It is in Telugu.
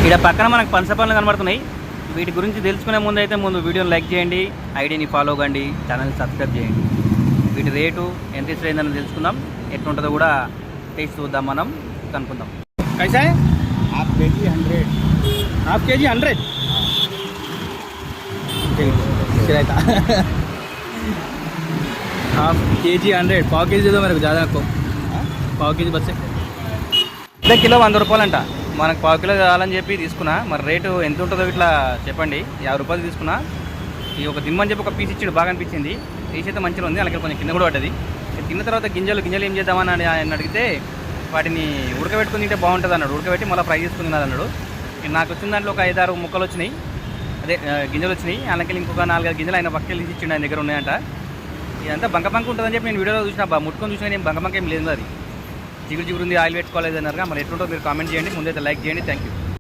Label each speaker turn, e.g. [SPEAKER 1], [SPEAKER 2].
[SPEAKER 1] ఇక్కడ పక్కన మనకు పనస పండ్లు కనబడుతున్నాయి. వీటి గురించి తెలుసుకునే ముందు అయితే వీడియోని లైక్ చేయండి, ఐడిని ఫాలో కండి, ఛానల్ని సబ్స్క్రైబ్ చేయండి. వీటి రేటు ఎంత ఇస్తుందని తెలుసుకుందాం, ఎట్లుంటుందో కూడా టేస్ట్ చూద్దాం, మనం కనుక్కుందాం.
[SPEAKER 2] कैसा है? हाफ के जी 100. हाफ के जी 100. हाफ के जी 100. पाव के जी दे दो मेरे को, ज़्यादा रखो. पाव के जी बस
[SPEAKER 1] అదే కిలో 100 రూపాయలంట. మనకు పావు కిలో కావాలని చెప్పి తీసుకున్నా. మరి రేటు ఎంత ఉంటుందో ఇట్లా చెప్పండి. 50 రూపాయలు తీసుకున్నా. ఈ ఒక దిమ్మని చెప్పి ఒక పీస్ ఇచ్చాడు, బాగా అనిపించింది. పీస్ అయితే మంచిగా ఉంది, అలాగే కొంచెం కింద కూడా పడ్డది. తిన్న తర్వాత గింజలు ఏం చేద్దామని ఆయన అడిగితే వాటిని ఉడకబెట్టుకుని తింటే బాగుంటుంది అన్నాడు. ఉడకబెట్టి మళ్ళీ ఫ్రై చేసుకుని అన్నాడు. నాకు వచ్చిన దాంట్లో ఒక 5-6 ముక్కలు వచ్చినాయి, అదే గింజలు వచ్చినాయి. అలాగే ఇంకొక 4-5 గింజలు ఆయన పక్కకి తీసి ఇచ్చిండు, ఆయన దగ్గర ఉన్నాయంట. ఇదంతా బంక ఉంటుందని చెప్పి నేను వీడియోలో చూసిన, ముట్టుకొని చూసినా నేను బంక ఏం లేదు. అది జిగురు ఉంది, ఆయిల్ పెట్టుకోలేదు అన్నారుగా. మరి ఎట్లుంటుందో మీరు కామెంట్ చేయండి, ముందైతే లైక్ చేయండి. Thank you.